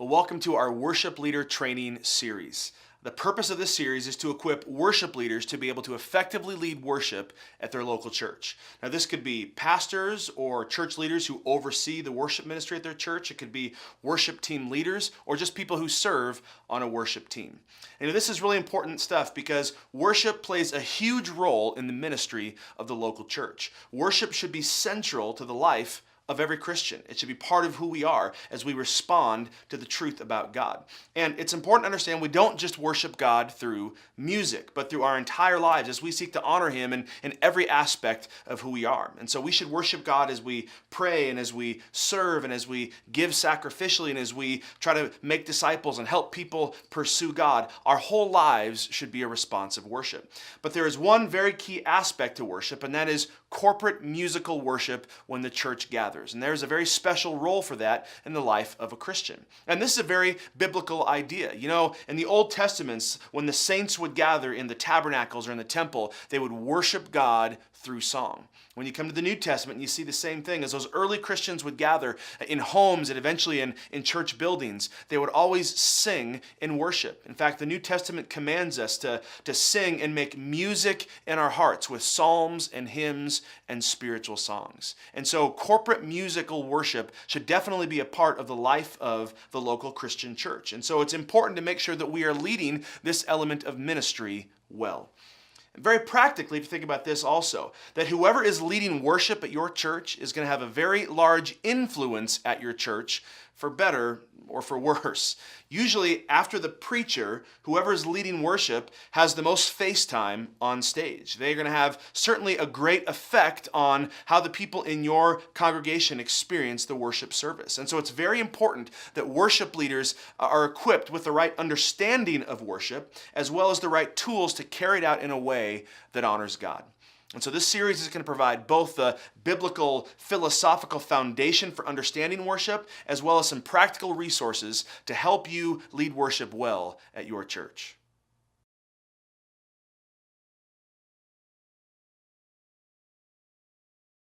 Well, welcome to our worship leader training series. The purpose of this series is to equip worship leaders to be able to effectively lead worship at their local church. Now, this could be pastors or church leaders who oversee the worship ministry at their church. It could be worship team leaders or just people who serve on a worship team. And this is really important stuff because worship plays a huge role in the ministry of the local church. Worship should be central to the life of every Christian. It should be part of who we are as we respond to the truth about God. And it's important to understand we don't just worship God through music, but through our entire lives as we seek to honor Him in every aspect of who we are. And so we should worship God as we pray and as we serve and as we give sacrificially and as we try to make disciples and help people pursue God. Our whole lives should be a response of worship. But there is one very key aspect to worship, and that is corporate musical worship when the church gathers. And there's a very special role for that in the life of a Christian. And this is a very biblical idea. You know, in the Old Testaments, when the saints would gather in the tabernacles or in the temple, they would worship God through song. When you come to the New Testament, you see the same thing. As those early Christians would gather in homes and eventually in church buildings, they would always sing in worship. In fact, the New Testament commands us to sing and make music in our hearts with psalms and hymns and spiritual songs. And so corporate musical worship should definitely be a part of the life of the local Christian church. And so it's important to make sure that we are leading this element of ministry well. And very practically, if you think about this also, that whoever is leading worship at your church is going to have a very large influence at your church, for better or for worse. Usually after the preacher, whoever is leading worship has the most face time on stage. They're going to have certainly a great effect on how the people in your congregation experience the worship service. And so it's very important that worship leaders are equipped with the right understanding of worship as well as the right tools to carry it out in a way that honors God. And so this series is going to provide both the biblical philosophical foundation for understanding worship as well as some practical resources to help you lead worship well at your church.